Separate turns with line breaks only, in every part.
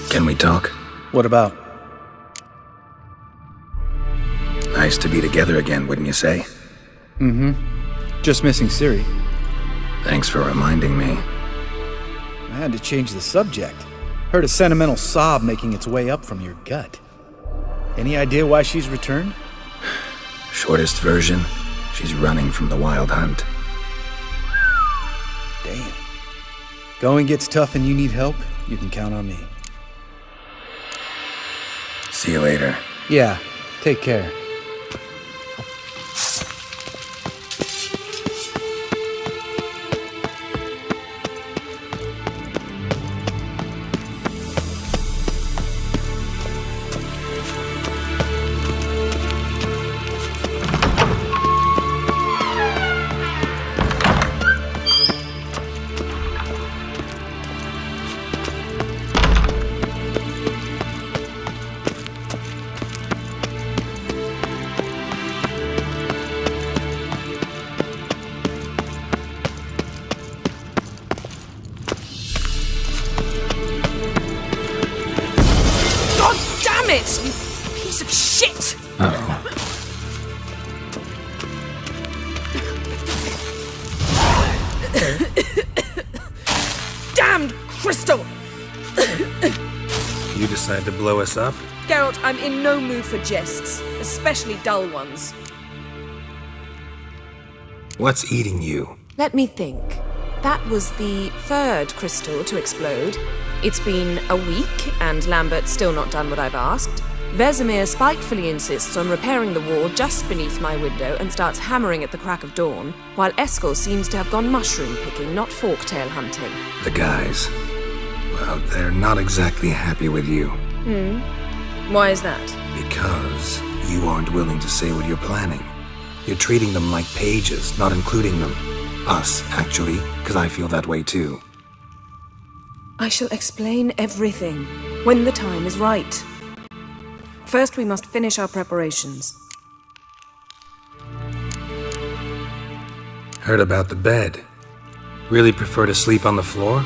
Can we talk?
What about?
Nice to be together again, wouldn't you say?
Mm-hmm. Just missing Siri.
Thanks for reminding me.
I had to change the subject. Heard a sentimental sob making its way up from your gut. Any idea why she's returned?
Shortest version, she's running from the wild hunt.
Damn. Going gets tough and you need help, you can count on me.
See you later.
Yeah, take care.
It, you piece of shit!
Uh-oh.
Damned crystal!
You decide to blow us up?
Geralt, I'm in no mood for jests, especially dull ones.
What's eating you?
Let me think. That was the third crystal to explode. It's been a week, and Lambert's still not done what I've asked. Vesemir spitefully insists on repairing the wall just beneath my window and starts hammering at the crack of dawn, while Eskel seems to have gone mushroom picking, not forktail hunting.
The guys, well, they're not exactly happy with you.
Why is that?
Because you aren't willing to say what you're planning. You're treating them like pages, not including them. Us, actually, because I feel that way too.
I shall explain everything when the time is right. First, we must finish our preparations.
Heard about the bed. Really prefer to sleep on the floor?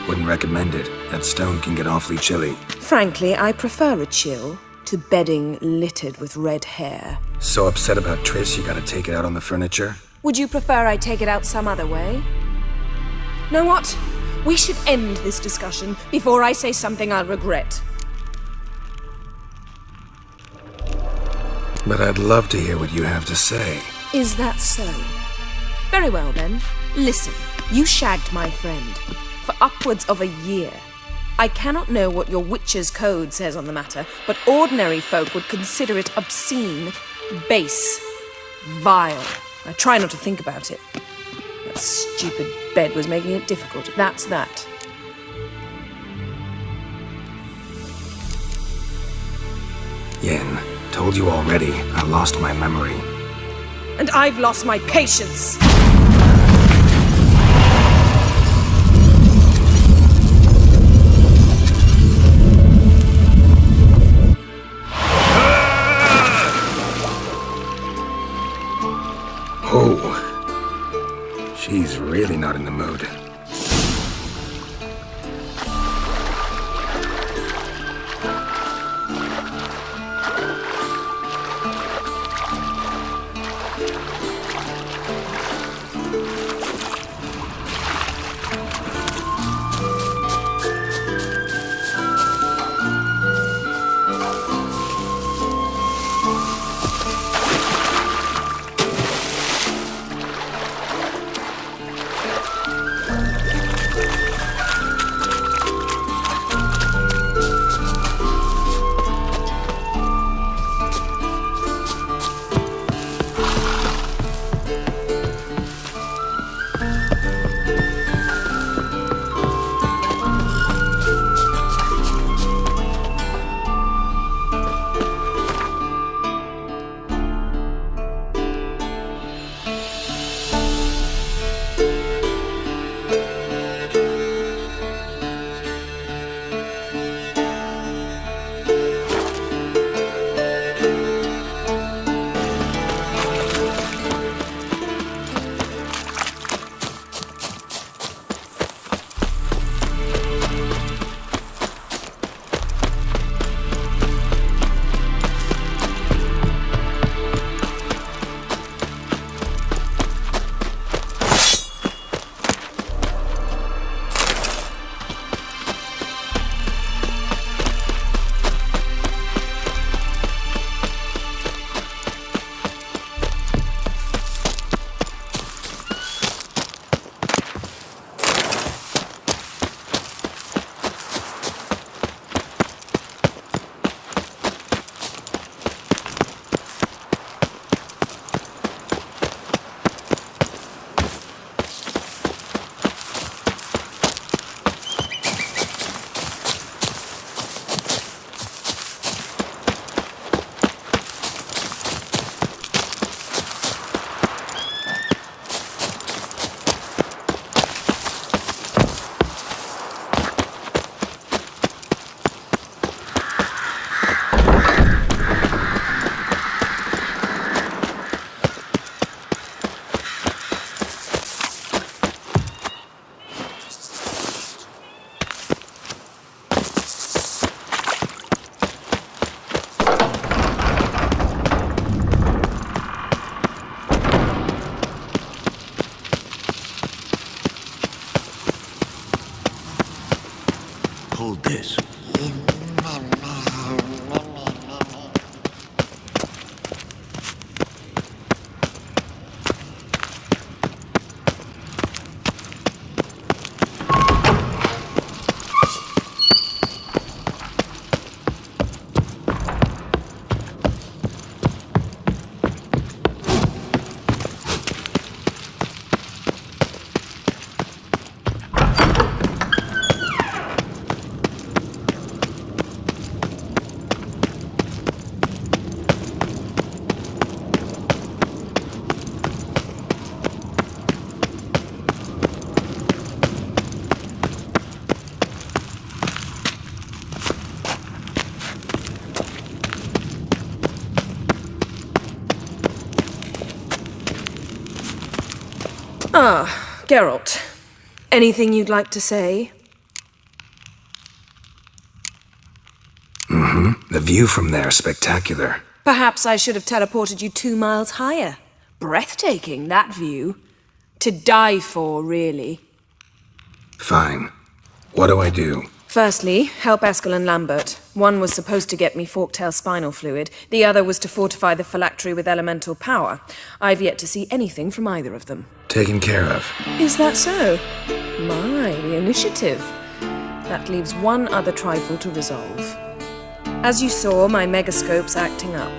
Wouldn't recommend it. That stone can get awfully chilly.
Frankly, I prefer a chill to bedding littered with red hair.
So upset about Triss you gotta take it out on the furniture?
Would you prefer I take it out some other way? Know what? We should end this discussion before I say something I'll regret.
But I'd love to hear what you have to say.
Is that so? Very well then. Listen, you shagged my friend for upwards of a year. I cannot know what your witch's code says on the matter, but ordinary folk would consider it obscene, base, vile. I try not to think about it. That stupid bed was making it difficult. That's that.
Yen, told you already, I lost my memory.
And I've lost my patience!
Oh, she's really not in the mood.
this?
Ah, Geralt. Anything you'd like to say?
The view from there is spectacular.
Perhaps I should have teleported you 2 miles higher. Breathtaking, that view. To die for, really.
Fine. What do I do?
Firstly, help Eskel and Lambert. One was supposed to get me forktail spinal fluid. The other was to fortify the phylactery with elemental power. I've yet to see anything from either of them.
Taken care of.
Is that so? My, the initiative. That leaves one other trifle to resolve. As you saw, my megascope's acting up,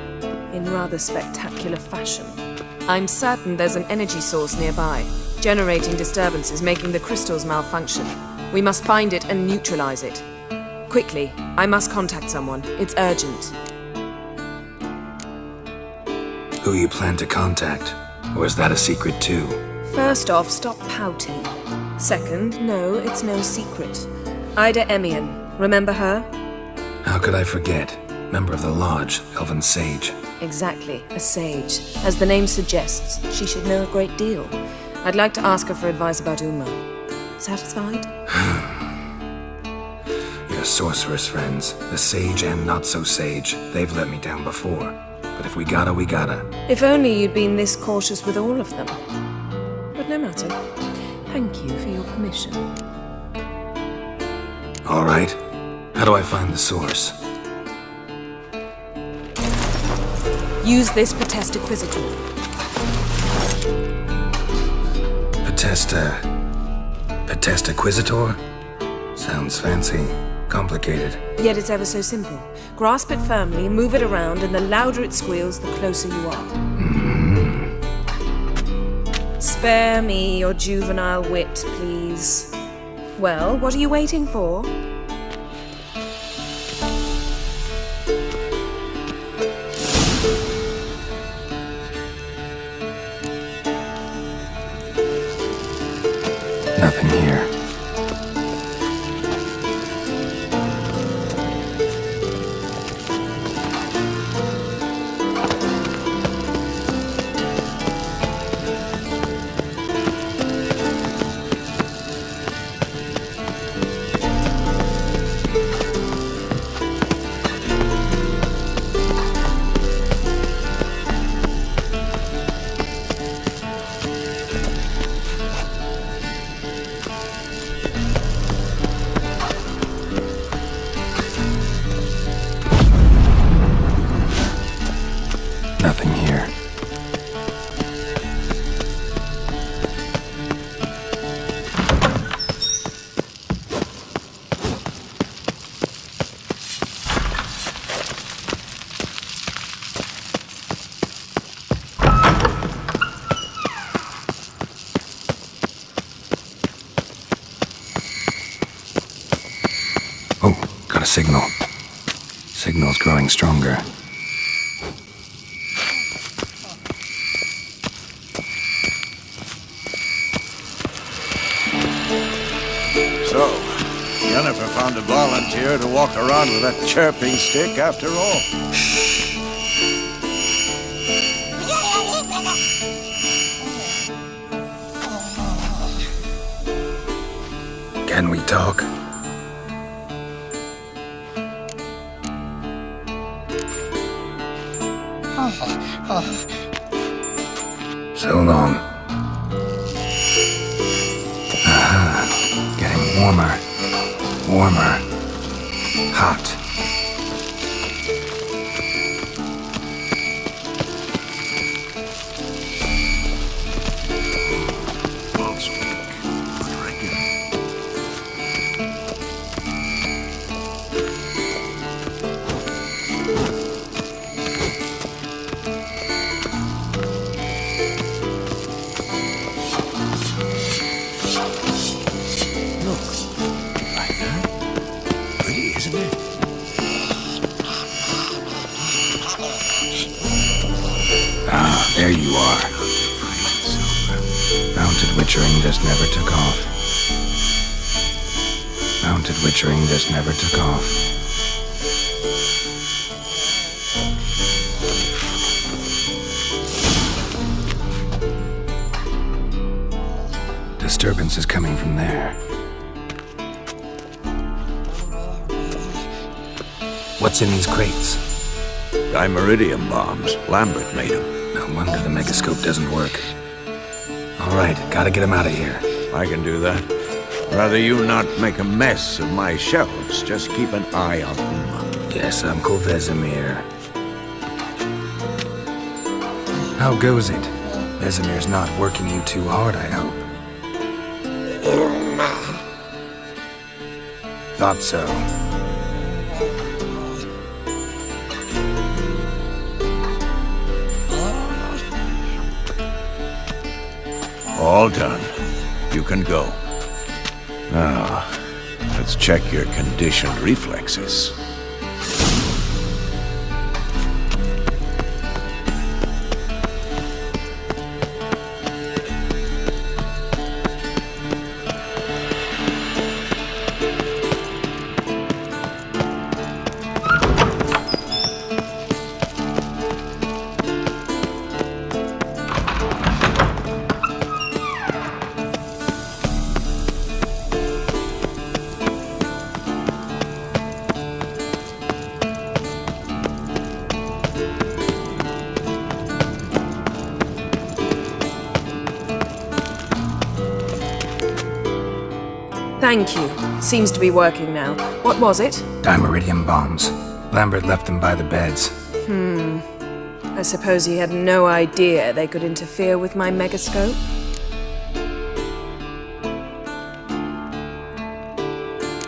in rather spectacular fashion. I'm certain there's an energy source nearby, generating disturbances, making the crystals malfunction. We must find it and neutralize it. Quickly, I must contact someone. It's urgent.
Who you plan to contact? Or is that a secret too?
First off, stop pouting. Second, no, it's no secret. Ida Emian, remember her?
How could I forget? Member of the Lodge, Elven Sage.
Exactly, a sage. As the name suggests, she should know a great deal. I'd like to ask her for advice about Uma. Satisfied?
Your sorceress friends, the sage and not-so-sage, they've let me down before. But if we gotta, we gotta.
If only you'd been this cautious with all of them. But no matter. Thank you for your permission.
All right. How do I find the source?
Use this Potesta Quisitor.
Potesta Quisitor? Sounds fancy. Complicated.
Yet it's ever so simple. Grasp it firmly, move it around, and the louder it squeals, the closer you are. Spare me your juvenile wit, please. Well, what are you waiting for?
Nothing here. Nothing here. Oh, got a signal. Signal's growing stronger.
So, Yennefer found a volunteer to walk around with that chirping stick after all.
Can we talk? So long. Aha. Getting warmer. Warmer. Hot. There you are. Mounted witchering just never took off. Mounted witchering just never took off. Disturbance is coming from there. What's in these crates?
Dimeridium bombs. Lambert made them.
No wonder the megascope doesn't work. All right, gotta get him out of here.
I can do that. Rather you not make a mess of my shelves. Just keep an eye on them.
Yes, Uncle Vesemir. How goes it? Vesemir's not working you too hard, I hope. Thought so.
All done. You can go. Now, let's check your conditioned reflexes.
Thank you. Seems to be working now. What was it?
Dimeridium bombs. Lambert left them by the beds.
I suppose he had no idea they could interfere with my megascope?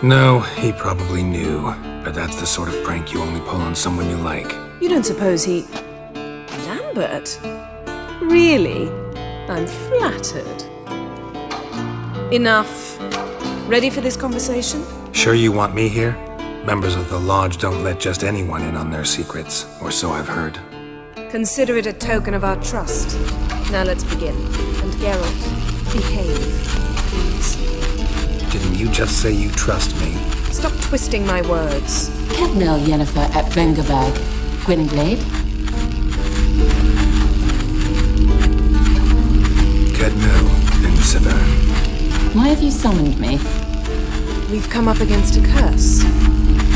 No, he probably knew. But that's the sort of prank you only pull on someone you like.
You don't suppose he... Lambert? Really? I'm flattered. Enough. Ready for this conversation?
Sure you want me here? Members of the Lodge don't let just anyone in on their secrets, or so I've heard.
Consider it a token of our trust. Now let's begin. And Geralt, behave, please.
Didn't you just say you trust me?
Stop twisting my words.
Geralt and Yennefer at Vengerberg. Gwynblade.
Kedno in Severn.
Why have you summoned me?
We've come up against a curse.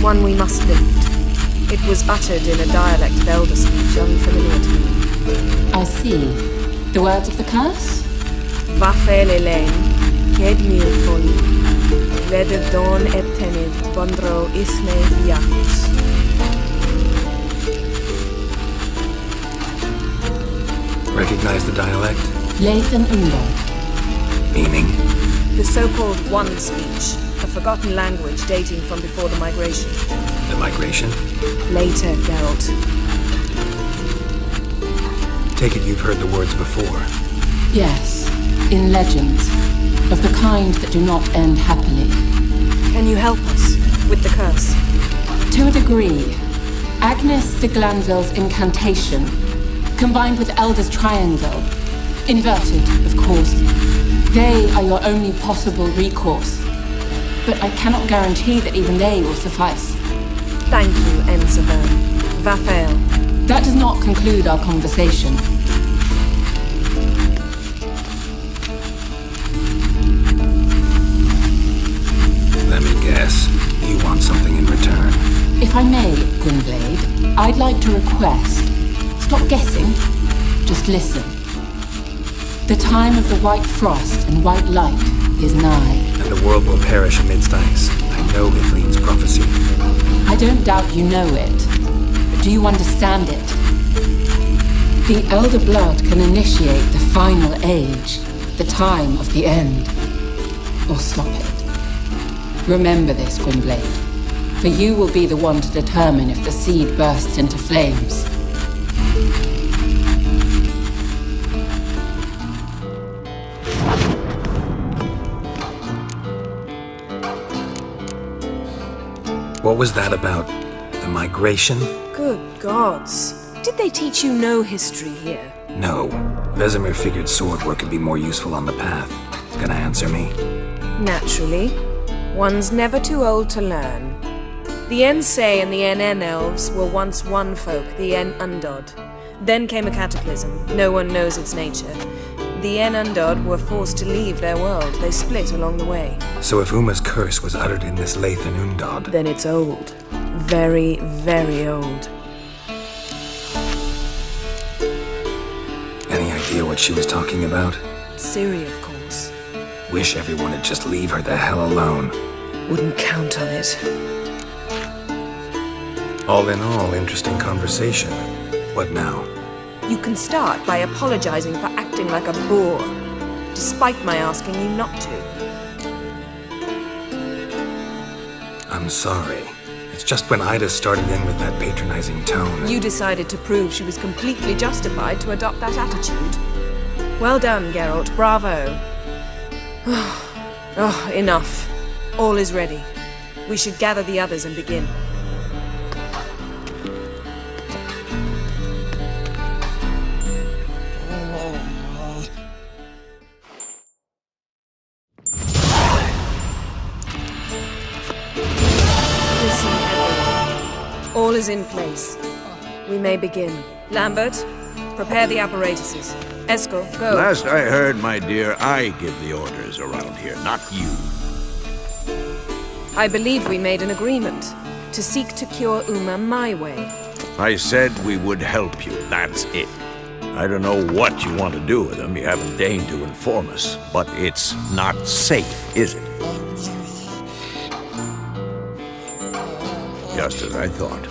One we must lift. It was uttered in a dialect of Elder speech unfamiliar to me.
I see. The words of the curse?
Vafel Elaine, Ked mil foli, Veder don ettenid, Bondro isne hiatus.
Recognize the dialect?
Leith and Undor.
Meaning?
The so-called One speech, a forgotten language dating from before the migration.
The migration?
Later, Geralt.
Take it you've heard the words before.
Yes, in legends. Of the kind that do not end happily.
Can you help us with the curse?
To a degree. Agnes de Glanville's incantation, combined with Elder's triangle. Inverted, of course. They are your only possible recourse. But I cannot guarantee that even they will suffice.
Thank you, Ensevern. Vafel.
That does not conclude our conversation.
Let me guess. You want something in return.
If I may, Gwynblade, I'd like to request. Stop guessing. Just listen. The time of the white frost and white light is nigh.
And the world will perish amidst ice. I know Ithleen's prophecy.
I don't doubt you know it, but do you understand it? The Elder Blood can initiate the final age, the time of the end, or stop it. Remember this, Gwynblade, for you will be the one to determine if the seed bursts into flames.
What was that about? The migration?
Good gods. Did they teach you no history here?
No. Vesemir figured sword work could be more useful on the path. Gonna answer me?
Naturally. One's never too old to learn. The Ensei and the NN elves were once one folk, the En Undod. Then came a cataclysm. No one knows its nature. The En Undod were forced to leave their world. They split along the way.
So if Uma's curse was uttered in this Lathan Undod...
Then it's old. Very, very old.
Any idea what she was talking about?
Ciri, of course.
Wish everyone would just leave her the hell alone.
Wouldn't count on it.
All in all, interesting conversation. What now?
You can start by apologizing for acting like a boor, despite my asking you not to.
I'm sorry. It's just when Ida started in with that patronizing tone.
You decided to prove she was completely justified to adopt that attitude. Well done, Geralt. Bravo. Oh, enough. All is ready. We should gather the others and begin. Listen, everyone. All is in place. We may begin. Lambert, prepare the apparatuses. Eskel, go.
Last I heard, my dear, I give the orders around here, not you.
I believe we made an agreement to seek to cure Uma my way.
I said we would help you, that's it. I don't know what you want to do with them, you haven't deigned to inform us, but it's not safe, is it? Just as I thought.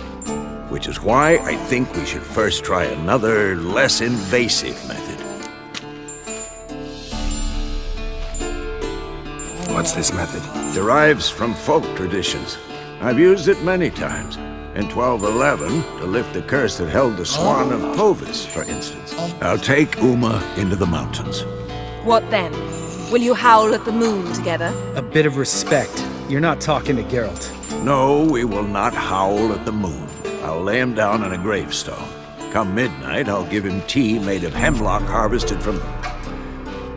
Which is why I think we should first try another, less invasive method.
What's this method?
Derives from folk traditions. I've used it many times. In 1211, to lift the curse that held the Swan of Povis, for instance. I'll take Uma into the mountains.
What then? Will you howl at the moon together?
A bit of respect. You're not talking to Geralt.
No, we will not howl at the moon. I'll lay him down in a gravestone. Come midnight, I'll give him tea made of hemlock harvested from...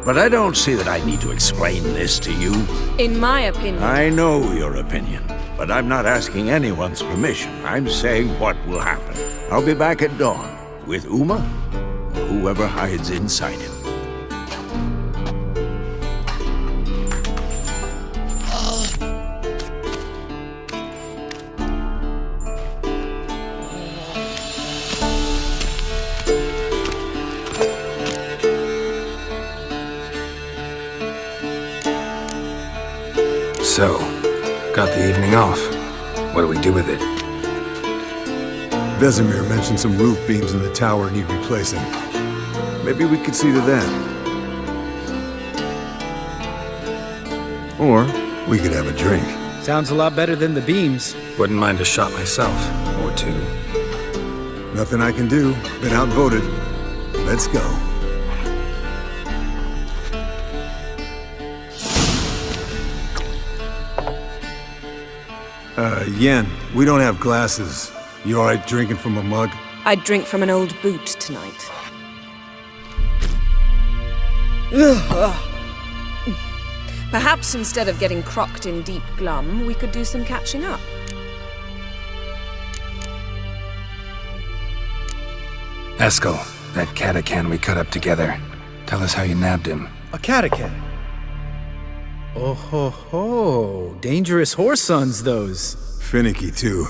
But I don't see that I need to explain this to you.
In my opinion...
I know your opinion, but I'm not asking anyone's permission. I'm saying what will happen. I'll be back at dawn, with Uma, or whoever hides inside him.
So, got the evening off. What do we do with it?
Vesemir mentioned some roof beams in the tower need replacing. Maybe we could see to them. Or we could have a drink.
Sounds a lot better than the beams.
Wouldn't mind a shot myself, or two.
Nothing I can do. Been outvoted. Let's go. Yen, we don't have glasses. You alright drinking from a mug?
I'd drink from an old boot tonight. Perhaps instead of getting crocked in deep glum, we could do some catching up.
Eskel, that catacan we cut up together. Tell us how you nabbed him.
A catacan. Oh ho ho. Dangerous horse sons, those.
Finicky, too.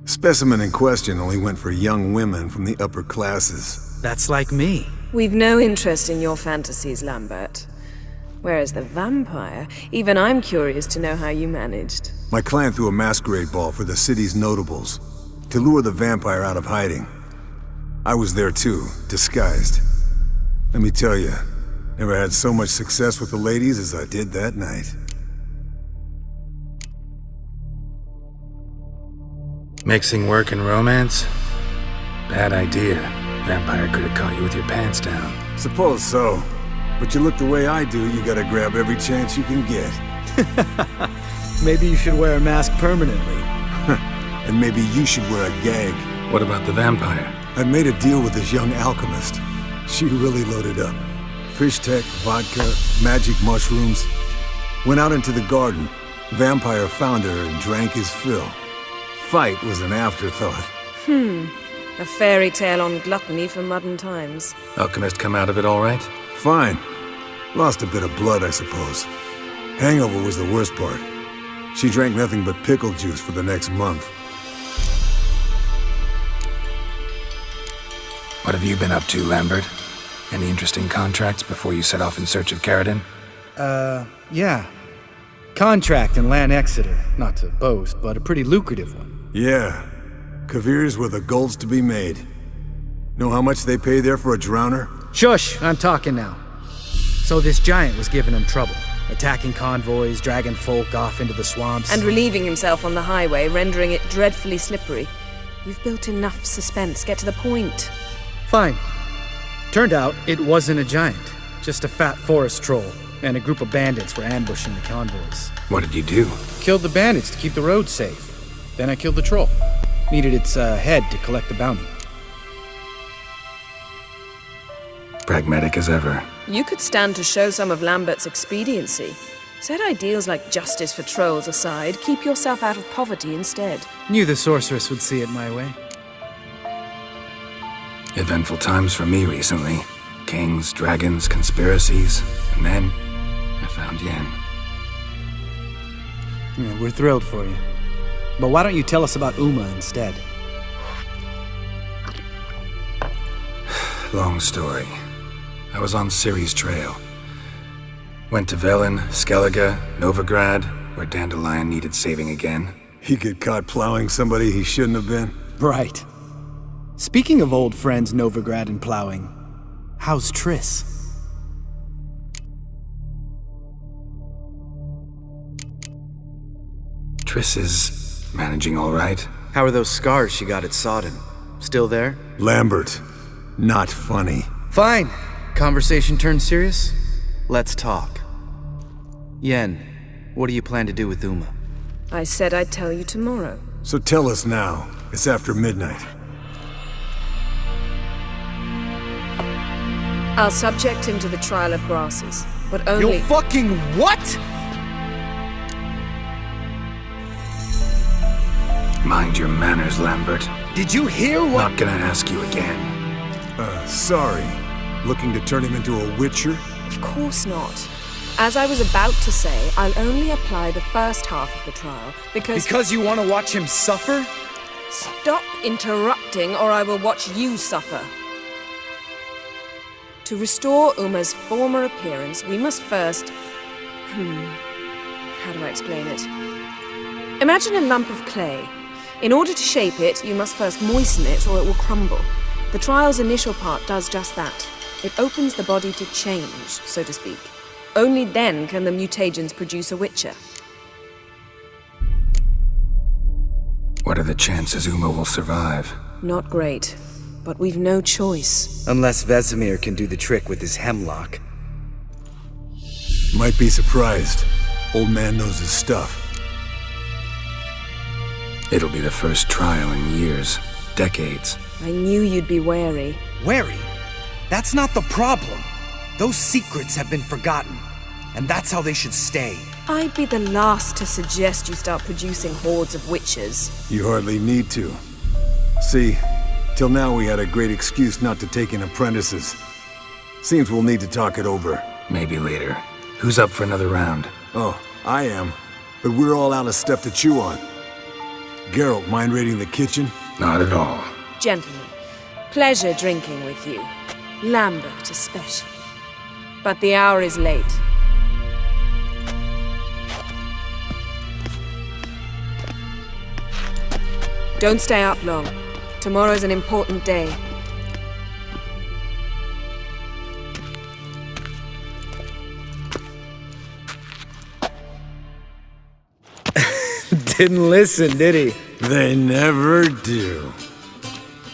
Specimen in question only went for young women from the upper classes.
That's like me.
We've no interest in your fantasies, Lambert. Whereas the vampire, even I'm curious to know how you managed.
My clan threw a masquerade ball for the city's notables, to lure the vampire out of hiding. I was there too, disguised. Let me tell you, never had so much success with the ladies as I did that night.
Mixing work and romance? Bad idea. Vampire could have caught you with your pants down.
Suppose so. But you look the way I do, you gotta grab every chance you can get.
Maybe you should wear a mask permanently.
And maybe you should wear a gag.
What about the vampire?
I made a deal with this young alchemist. She really loaded up. Fish tech, vodka, magic mushrooms. Went out into the garden. Vampire found her and drank his fill. Fight was an afterthought.
A fairy tale on gluttony for modern times.
Alchemist come out of it all right?
Fine. Lost a bit of blood, I suppose. Hangover was the worst part. She drank nothing but pickle juice for the next month.
What have you been up to, Lambert? Any interesting contracts before you set off in search of Caradon?
Yeah. Contract in Lan Exeter. Not to boast, but a pretty lucrative one.
Yeah. Kavir's were the golds to be made. Know how much they pay there for a drowner?
Shush! I'm talking now. So this giant was giving him trouble. Attacking convoys, dragging folk off into the swamps.
And relieving himself on the highway, rendering it dreadfully slippery. You've built enough suspense. Get to the point.
Fine. Turned out it wasn't a giant. Just a fat forest troll. And a group of bandits were ambushing the convoys.
What did you do?
Killed the bandits to keep the road safe. Then I killed the troll. Needed its head to collect the bounty.
Pragmatic as ever.
You could stand to show some of Lambert's expediency. Set ideals like justice for trolls aside, keep yourself out of poverty instead.
Knew the sorceress would see it my way.
Eventful times for me recently. Kings, dragons, conspiracies, and then I found Yen.
Yeah, we're thrilled for you. But why don't you tell us about Uma instead?
Long story. I was on Ciri's trail. Went to Velen, Skellige, Novigrad, where Dandelion needed saving again.
He get caught plowing somebody he shouldn't have been?
Right. Speaking of old friends Novigrad and plowing, how's Triss?
Triss is managing all right.
How are those scars she got at Sodden? Still there?
Lambert. Not funny.
Fine. Conversation turned serious? Let's talk. Yen, what do you plan to do with Uma?
I said I'd tell you tomorrow.
So tell us now. It's after midnight.
I'll subject him to the trial of grasses, but only—
You fucking what?!
Mind your manners, Lambert.
Did you hear what—
Not gonna ask you again.
Sorry. Looking to turn him into a witcher?
Of course not. As I was about to say, I'll only apply the first half of the trial because—
Because you want to watch him suffer?
Stop interrupting or I will watch you suffer. To restore Uma's former appearance, we must first— how do I explain it? Imagine a lump of clay. In order to shape it, you must first moisten it or it will crumble. The trial's initial part does just that. It opens the body to change, so to speak. Only then can the mutagens produce a witcher.
What are the chances Uma will survive?
Not great, but we've no choice.
Unless Vesemir can do the trick with his hemlock.
Might be surprised. Old man knows his stuff.
It'll be the first trial in years, decades.
I knew you'd be wary.
Wary? That's not the problem. Those secrets have been forgotten, and that's how they should stay.
I'd be the last to suggest you start producing hordes of witches.
You hardly need to. See, till now we had a great excuse not to take in apprentices. Seems we'll need to talk it over.
Maybe later. Who's up for another round?
Oh, I am. But we're all out of stuff to chew on. Geralt, mind raiding the kitchen?
Not at all.
Gentlemen, pleasure drinking with you. Lambert especially. But the hour is late. Don't stay up long. Tomorrow's an important day.
Didn't listen, did he?
They never do.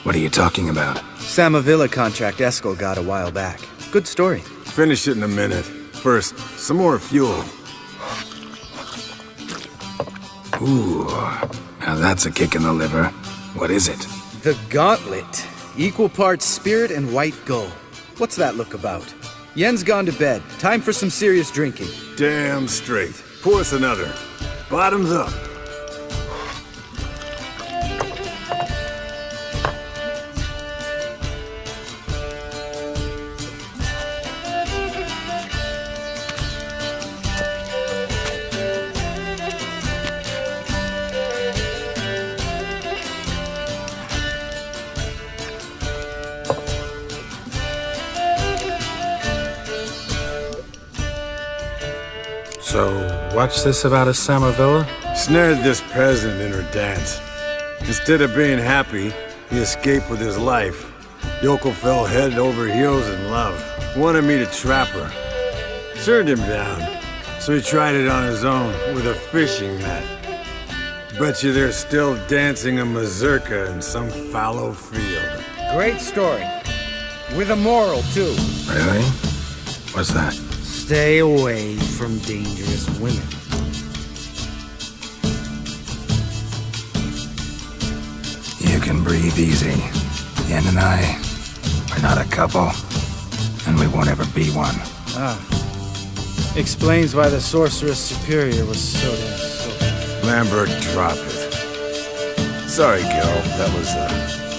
What are you talking about?
Samavilla contract Eskel got a while back. Good story.
Finish it in a minute. First, some more fuel.
Ooh, now that's a kick in the liver. What is it?
The Gauntlet. Equal parts spirit and white gold. What's that look about? Yen's gone to bed. Time for some serious drinking.
Damn straight. Pour us another. Bottoms up.
So, what's this about a Samavilla?
Snared this peasant in her dance. Instead of being happy, he escaped with his life. Yoko fell head over heels in love. Wanted me to trap her. Turned him down. So he tried it on his own with a fishing net. Bet you they're still dancing a mazurka in some fallow field.
Great story. With a moral, too.
Really? What's that?
Stay away from dangerous women.
You can breathe easy. Yen and I, we're not a couple, and we won't ever be one.
Explains why the Sorceress Superior was so damn soaked.
Lambert, drop it. Sorry, Geralt, that was,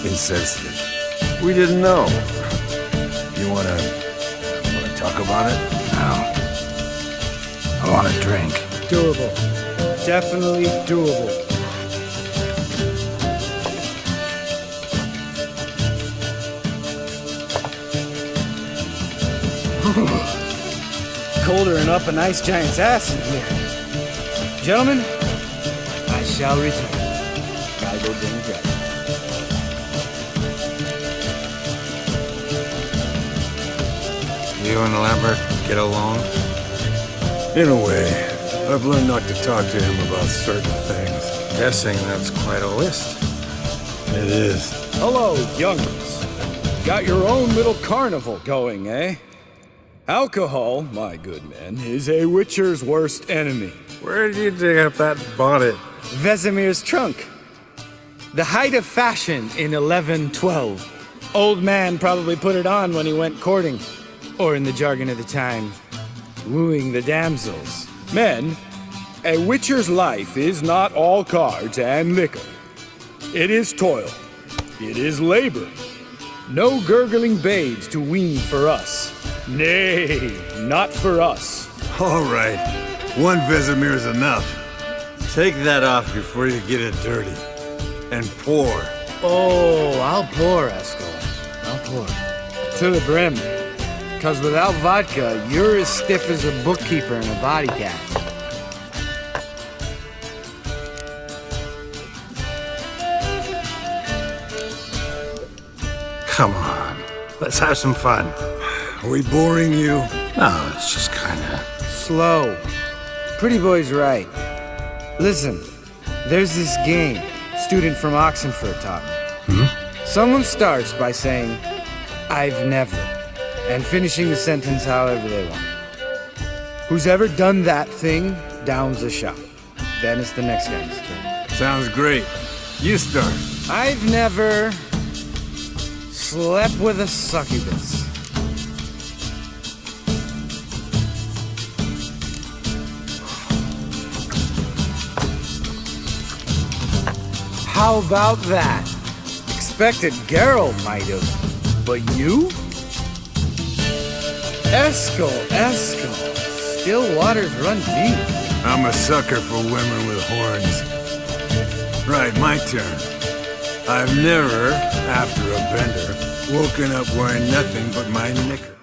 insensitive. We didn't know. You wanna talk about it?
No. I want a drink.
Doable. Definitely doable. Colder than up a nice giant's ass in here. Gentlemen, I shall return. Gotta go dinner driving.
You and Lambert get along?
In a way. I've learned not to talk to him about certain things.
Guessing that's quite a list.
It is.
Hello, young'uns. Got your own little carnival going, eh? Alcohol, my good men, is a witcher's worst enemy.
Where did you dig up that bonnet?
Vesemir's trunk. The height of fashion in 1112. Old man probably put it on when he went courting. Or in the jargon of the time, wooing the damsels. Men, a witcher's life is not all cards and liquor. It is toil. It is labor. No gurgling babes to wean for us. Nay, not for us.
All right. One Vesemir's enough. Take that off before you get it dirty. And pour.
Oh, I'll pour, Eskel. I'll pour. To the brim. 'Cause without vodka, you're as stiff as a bookkeeper in a body cast.
Come on, let's have some fun.
Are we boring you?
No, it's just kinda...
Slow. Pretty boy's right. Listen, there's this game student from Oxenford taught me. Someone starts by saying, I've never, and finishing the sentence however they want. Who's ever done that thing downs a shot. Then it's the next guy's turn.
Sounds great. You start.
I've never slept with a succubus. How about that? Expected Geralt might have, but you? Eskel. Still waters run deep.
I'm a sucker for women with horns. Right, my turn. I've never, after a bender, woken up wearing nothing but my knicker.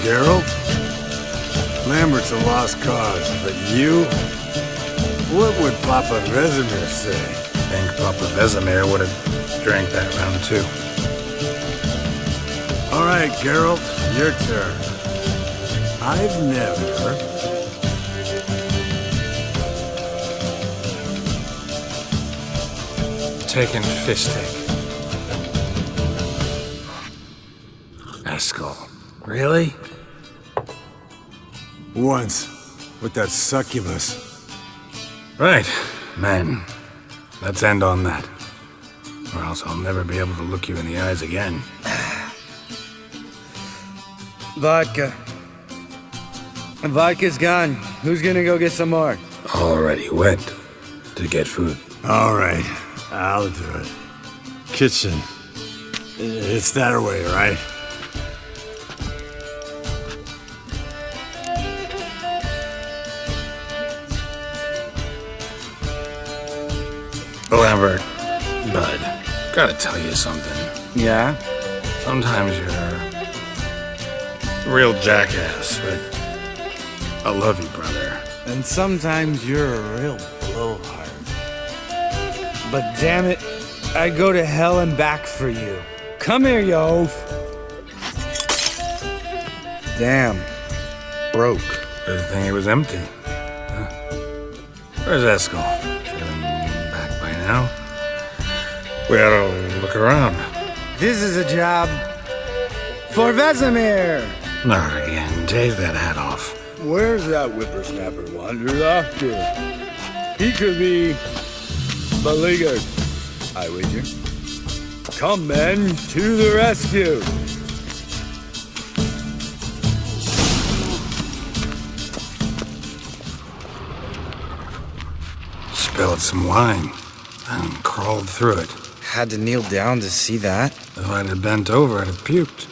Geralt? Lambert's a lost cause, but you? What would Papa Vesemir say?
I think Papa Vesemir would have drank that round too.
All right, Geralt, your turn. I've never...
Taking Fistic. Eskel. Really?
Once, with that succubus.
Right, men. Let's end on that. Or else I'll never be able to look you in the eyes again.
Vodka. Vodka's gone. Who's gonna go get some more?
Already went to get food.
All right, I'll do it. Kitchen. It's that way, right?
Lambert, bud, gotta tell you something.
Yeah?
Sometimes you're a real jackass, but I love you, brother.
And sometimes you're a real blowhard. But damn it, I'd go to hell and back for you. Come here, you oaf. Damn. Broke.
Good thing it was empty. Huh? Where's Eskel? Should have been back by now. We ought to look around.
This is a job for Vesemir.
Not again. Take that hat off.
Where's that whippersnapper wandered off to? He could be beleaguered, I wager. Come, men, to the rescue.
Spilled some wine and crawled through it.
Had to kneel down to see that.
If I'd have bent over, I'd have puked.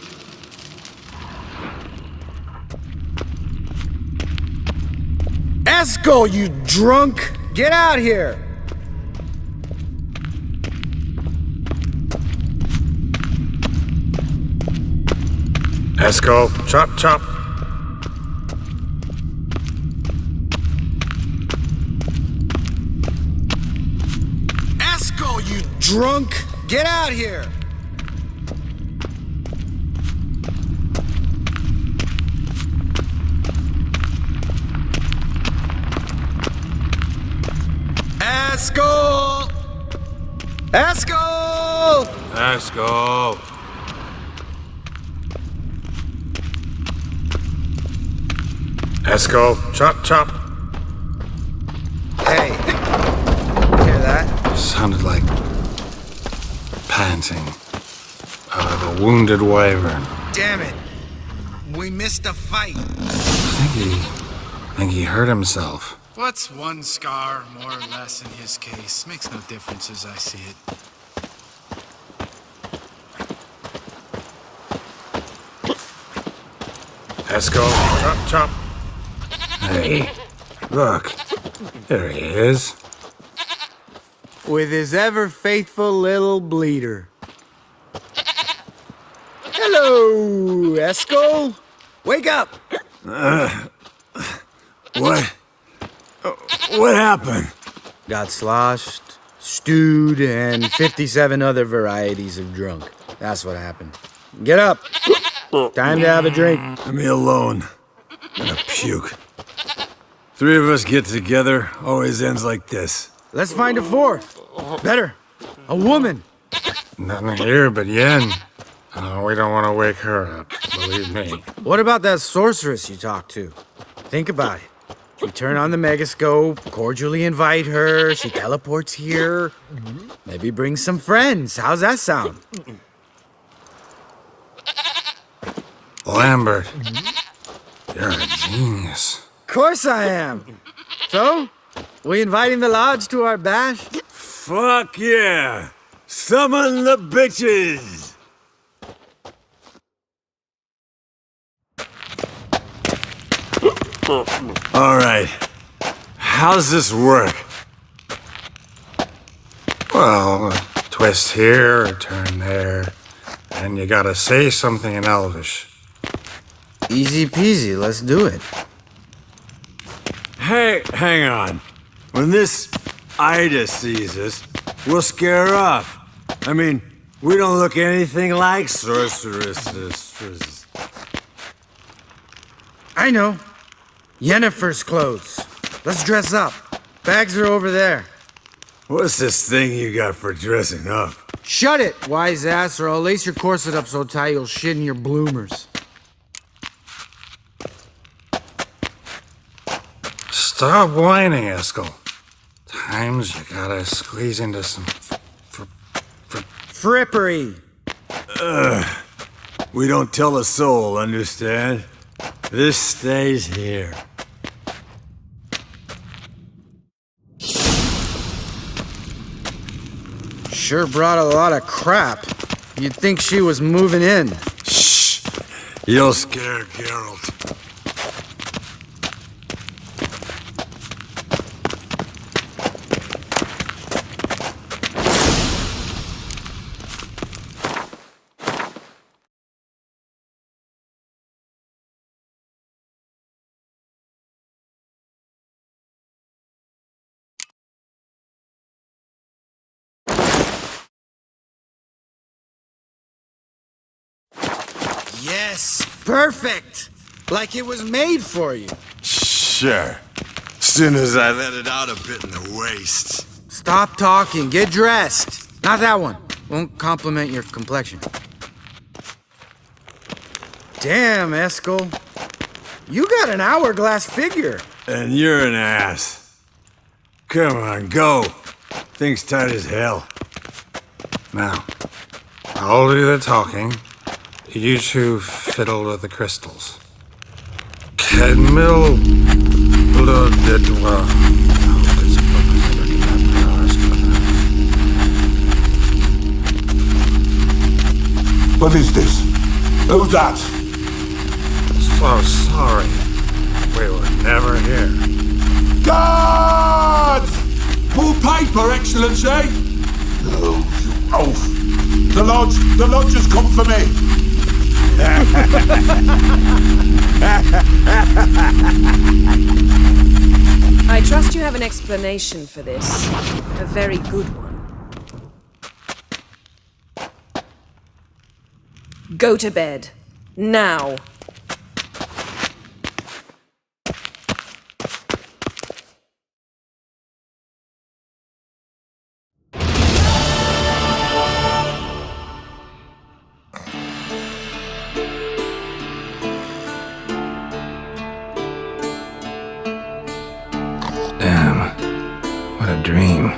Eskel, you drunk! Get out here!
Eskel, chop, chop.
Eskel, you drunk! Get out here! Eskel! Eskel!
Eskel. Eskel, chop, chop.
Hey, hear that?
Sounded like panting out of a wounded wyvern.
Damn it! We missed a fight.
I think he hurt himself.
What's one scar, more or less, in his case? Makes no difference as I see it.
Eskel, chop, chop. Hey, look. There he is.
With his ever faithful little bleeder. Hello, Eskel. Wake up.
What happened?
Got sloshed, stewed, and 57 other varieties of drunk. That's what happened. Get up. Time to have a drink.
Leave me alone. I'm gonna puke. Three of us get together, always ends like this.
Let's find a fourth. Better. A woman.
Nothing here but Yen. Oh, we don't want to wake her up, believe me.
What about that sorceress you talked to? Think about it. We turn on the megascope, cordially invite her, she teleports here. Maybe bring some friends. How's that sound?
Lambert, you're a genius.
Of course I am. So, we inviting the lodge to our bash?
Fuck yeah! Summon the bitches! All right. How's this work?
Well, twist here, turn there, and you gotta say something in Elvish.
Easy peasy, let's do it.
Hey, hang on. When this Ida sees us, we'll scare her off. I mean, we don't look anything like sorceresses.
I know. Yennefer's clothes. Let's dress up. Bags are over there.
What's this thing you got for dressing up?
Shut it, wise ass, or I'll lace your corset up so tight you'll shit in your bloomers.
Stop whining, Eskel. Times you gotta squeeze into some
Frippery.
We don't tell a soul, understand? This stays here.
Sure brought a lot of crap. You'd think she was moving in.
Shh! You'll scare Geralt.
Yes, perfect. Like it was made for you.
Sure. Soon as I let it out a bit in the waist.
Stop talking, get dressed. Not that one. Won't compliment your complexion. Damn, Eskel. You got an hourglass figure.
And you're an ass. Come on, go. Thing's tight as hell.
Now, I'll do the talking. You two fiddle with the crystals. Kedmil blood de doigt.
What is this? Who's that?
So sorry. We were never here.
Guards! More paper, Excellency! No, you oaf! The lodge has come for me!
I trust you have an explanation for this. A very good one. Go to bed. Now.
Damn. What a dream.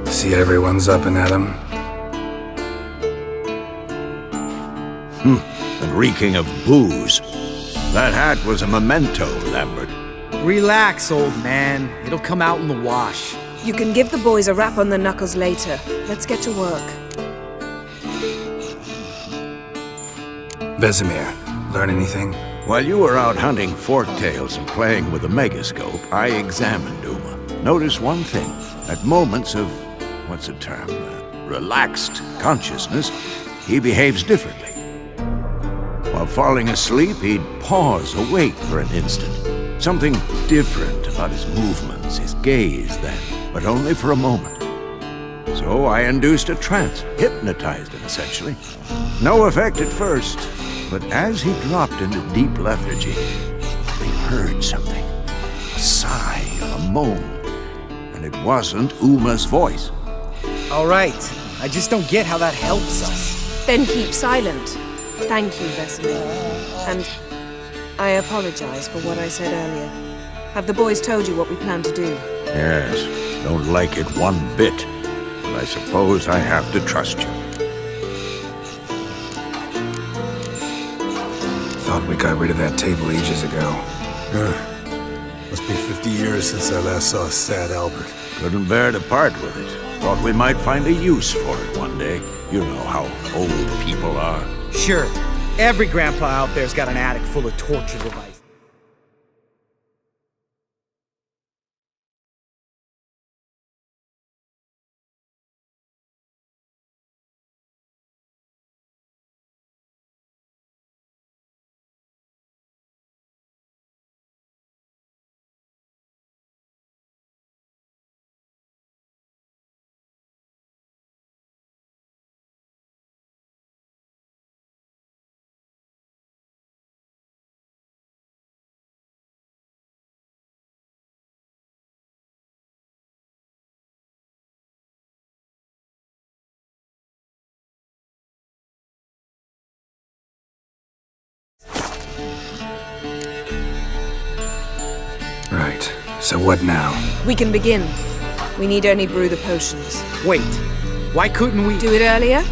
See everyone's up and at 'em.
And reeking of booze. That hat was a memento, Lambert.
Relax, old man. It'll come out in the wash.
You can give the boys a rap on the knuckles later. Let's get to work.
Vesemir, learn anything?
While you were out hunting forktails and playing with a megascope, I examined Uma. Notice one thing. At moments of, what's the term, relaxed consciousness, he behaves differently. While falling asleep, he'd pause, awake for an instant. Something different about his movements, his gaze then, but only for a moment. So I induced a trance, hypnotized him essentially. No effect at first, but as he dropped into deep lethargy, I heard something. A sigh, a moan. And it wasn't Uma's voice.
All right. I just don't get how that helps us.
Then keep silent. Thank you, Vesemir. And I apologize for what I said earlier. Have the boys told you what we plan to do?
Yes, don't like it one bit. But I suppose I have to trust you.
Thought we got rid of that table ages ago.
Must be 50 years since I last saw sad Albert.
Couldn't bear to part with it. Thought we might find a use for it one day. You know how old people are.
Sure, every grandpa out there's got an attic full of torture devices.
Right. So what now?
We can begin. We need only brew the potions.
Wait, why couldn't we
Do it earlier?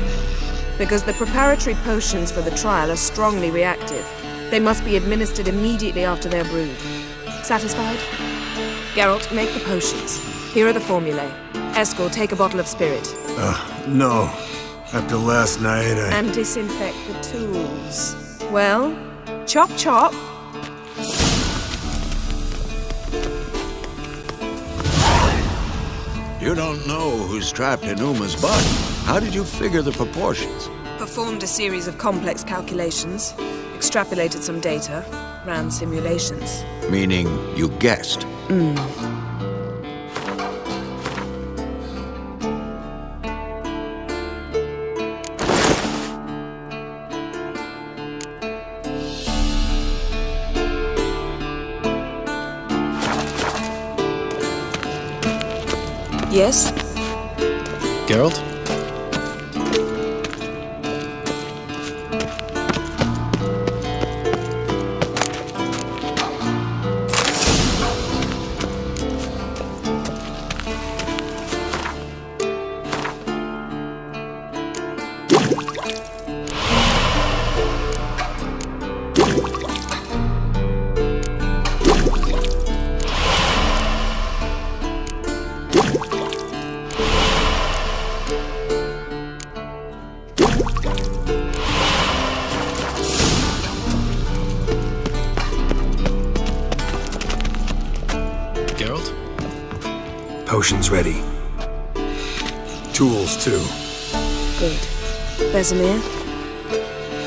Because the preparatory potions for the trial are strongly reactive. They must be administered immediately after they're brewed. Satisfied? Geralt, make the potions. Here are the formulae. Eskel, take a bottle of spirit.
No. After last night,
And disinfect the tools. Well, chop chop.
You don't know who's trapped in Uma's body. How did you figure the proportions?
Performed a series of complex calculations, extrapolated some data, ran simulations.
Meaning you guessed.
Yes?
Geralt? Geralt?
Potions ready.
tools too.
Good. Vesemir?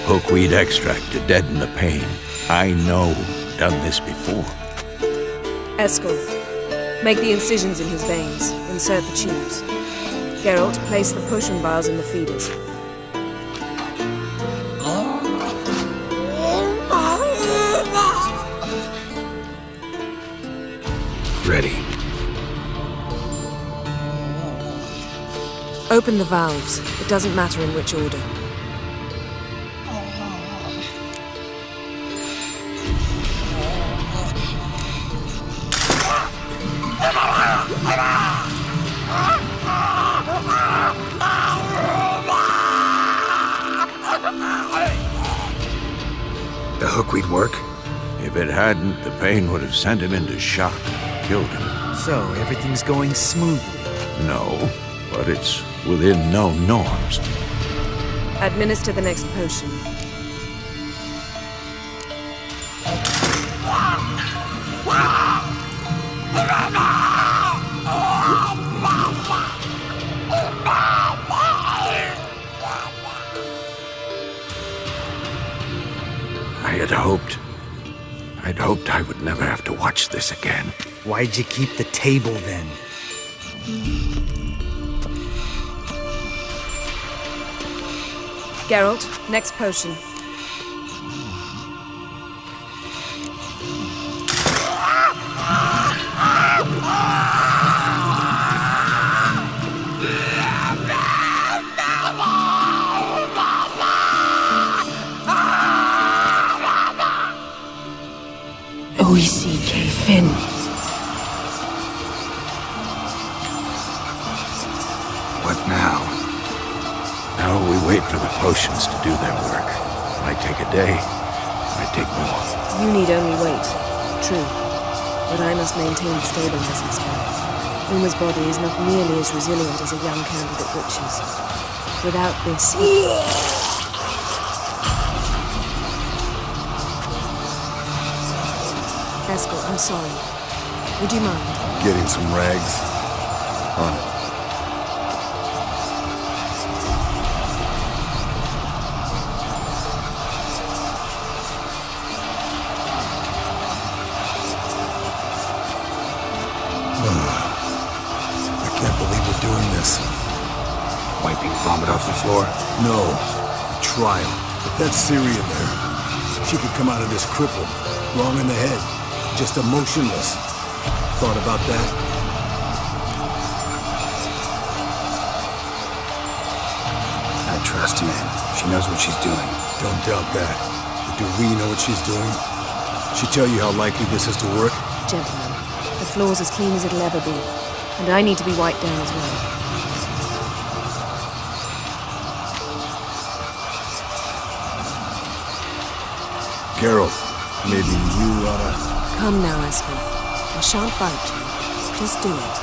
Hookweed extract to deaden the pain. I know. Done this before.
Eskel, make the incisions in his veins. Insert the tubes. Geralt, place the potion vials in the feeders.
Ready.
Open the valves. It doesn't matter in which order.
The hookweed work?
If it hadn't, the pain would have sent him into shock, killed him.
So, everything's going smoothly.
No, but it's within known norms.
Administer the next potion.
I'd hoped I would never have to watch this again.
Why'd you keep the table then?
Geralt, next potion. O-E-C-K, Finn.
What now?
Now we wait for the potions to do their work. Might take a day, might take more.
You need only wait. True. but I must maintain the stabilizing spell. Uma's body is not nearly as resilient as a young candidate witch's. Without this... Escort, I'm sorry. Would you mind?
Getting some rags on it. I can't believe we're doing this.
Wiping vomit off the floor?
No, a trial. If that's Ciri in there, she could come out of this crippled, wrong in the head, just emotionless. Thought about that?
I trust you. She knows what she's doing.
Don't doubt that. But do we know what she's doing? She tell you how likely this is to work?
Gentlemen, the floor's as clean as it'll ever be. And I need to be wiped down as well.
Geralt, maybe you oughta...
Come now, Escort. I shan't bite you. Just do it.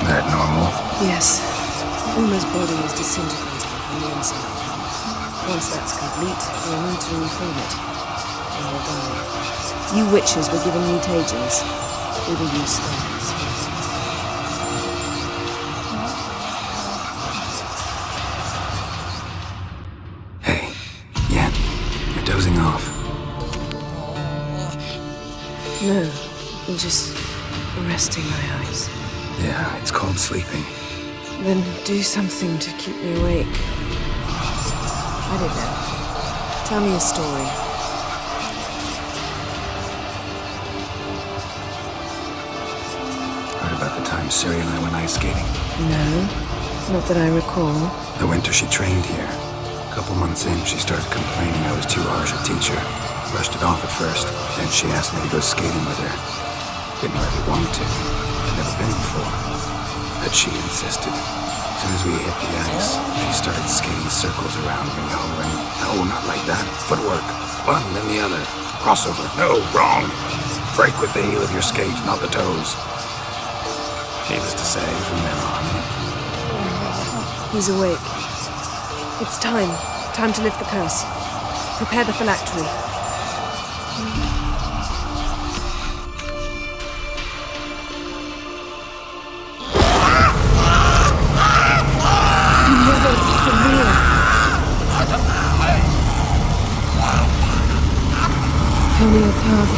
That normal?
Yes. Uma's body is disintegrating from the inside. Once that's complete, we'll need to reform it. Or he'll die. You witches were given mutagens. We will use those.
Hey, Yen, you're dozing off.
No, I'm just resting my eyes.
Yeah, it's called sleeping.
Then do something to keep me awake. I don't know. Tell me a story.
Heard about the time Ciri and I went ice skating?
No, not that I recall.
The winter she trained here. A couple months in, she started complaining I was too harsh a teacher. Brushed it off at first, then she asked me to go skating with her. Didn't really want to. I'd never been before. But she insisted. As soon as we hit the ice, she started skating circles around me, hollering, "No, not like that. Footwork. One, then the other. Crossover. No, wrong. Break with the heel of your skate, not the toes." Needless to say, from then on...
He's awake. It's time. Time to lift the curse. Prepare the phylactery. Kaniatag,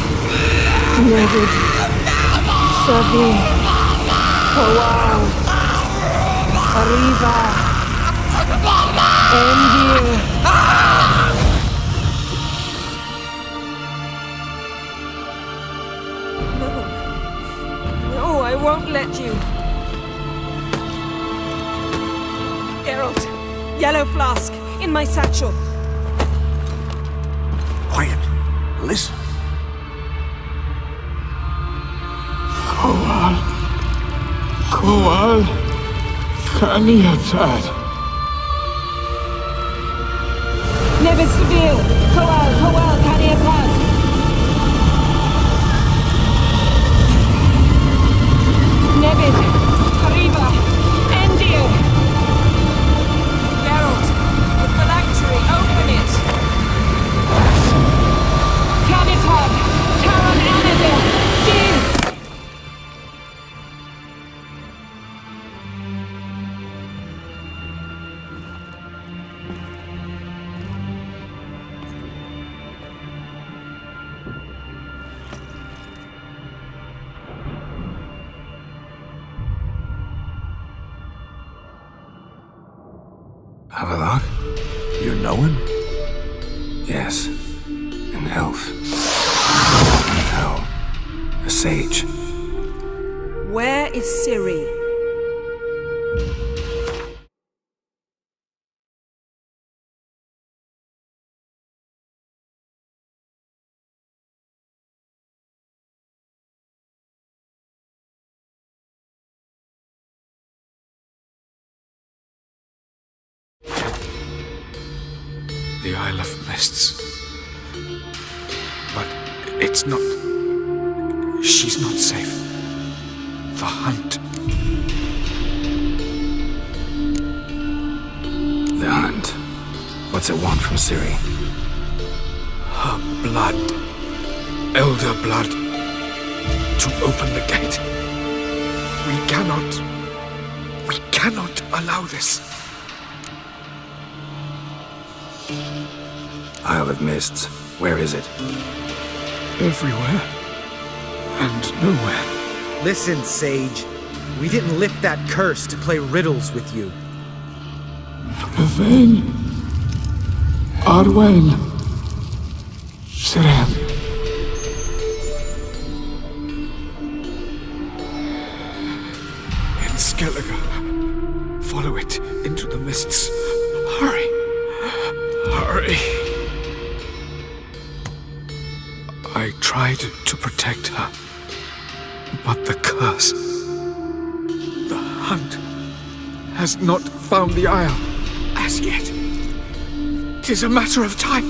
Nevid, Savi, Kawal, Arriva, Endir. No, I won't let you. Geralt, yellow flask, in my satchel.
Quiet. Listen.
Kowal, Kaniatad.
Nevid Seville, Kowal, Kaniatad. Nevid, Arriva, Endir. Geralt, the phylactery, open it. Kaniatad, Taran Anadil, Diz.
Avalok?
You know him?
Yes. An elf. And hell. A sage.
Where is Ciri?
the Isle of Mists. But it's not... She's not safe. The hunt.
The hunt. What's it want from Ciri?
Her blood. Elder blood. To open the gate. We cannot allow this.
Isle of Mists. Where is it?
Everywhere. And nowhere.
Listen, Sage. We didn't lift that curse to play riddles with you.
Yvain. Arwen. Siren. In Skellige. Follow it into the mists. Hurry. Hurry. I tried to protect her. But the curse... The hunt has not found the Isle as yet. 'Tis a matter of time.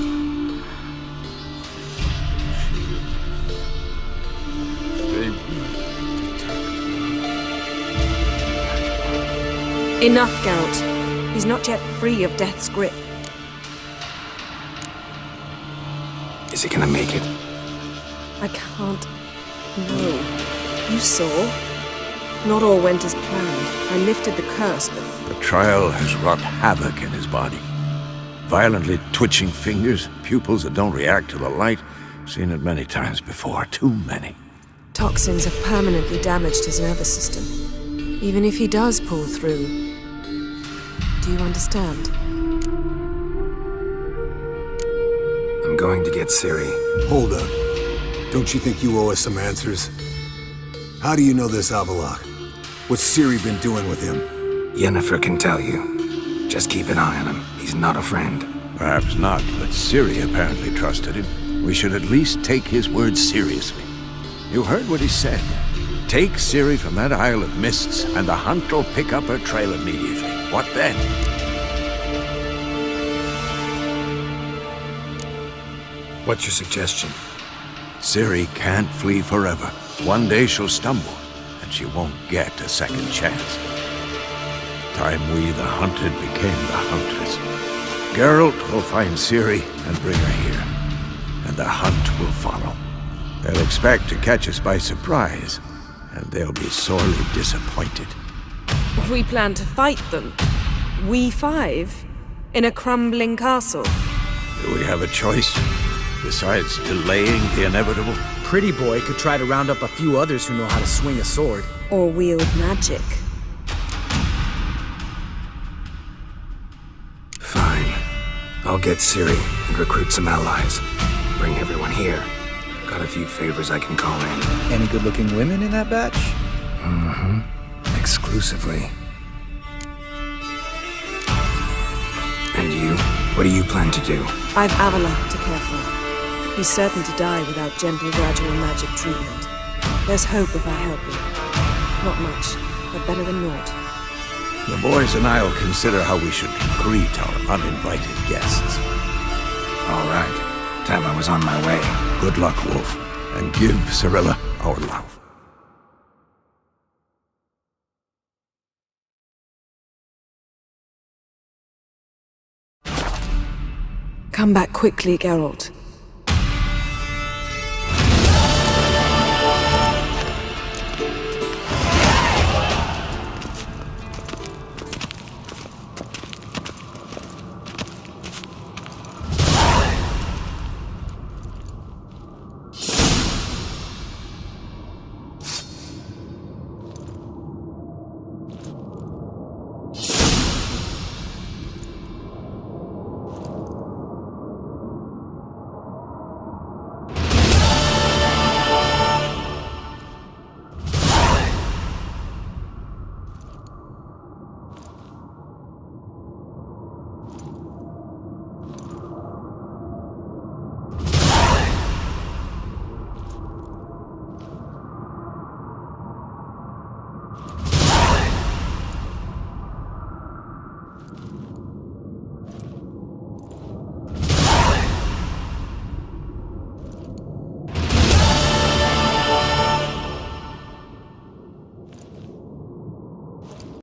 Enough, Geralt. He's not yet free of death's grip.
Is he gonna make it?
I can't. No. You saw? Not all went as planned. I lifted the curse, but...
The trial has wrought havoc in his body. Violently twitching fingers, pupils that don't react to the light. Seen it many times before, too many.
Toxins have permanently damaged his nervous system. Even if he does pull through... Do you understand?
I'm going to get Ciri.
Hold up. Don't you think you owe us some answers? How do you know this Avalok? What's Ciri been doing with him?
Yennefer can tell you. Just keep an eye on him. He's not a friend.
Perhaps not, but Ciri apparently trusted him. We should at least take his words seriously. You heard what he said. Take Ciri from that Isle of Mists, and the hunt will pick up her trail immediately. What then?
What's your suggestion?
Ciri can't flee forever. One day she'll stumble, and she won't get a second chance. Time we, the hunted, became the hunters. Geralt will find Ciri and bring her here, and the hunt will follow. They'll expect to catch us by surprise, and they'll be sorely disappointed.
We plan to fight them. We five? In a crumbling castle?
Do we have a choice? Besides delaying the inevitable?
Pretty Boy could try to round up a few others who know how to swing a sword.
Or wield magic.
Fine. I'll get Ciri and recruit some allies. Bring everyone here. Got a few favors I can call in.
Any good-looking women in that batch?
Mm-hmm. Exclusively. And you? What do you plan to do?
I've Avalok to care for. He's certain to die without gentle, gradual magic treatment. There's hope if I help him. Not much, but better than naught.
The boys and I'll consider how we should greet our uninvited guests.
All right. Time I was on my way.
Good luck, Wolf, and give Cirilla our love.
Come back quickly, Geralt.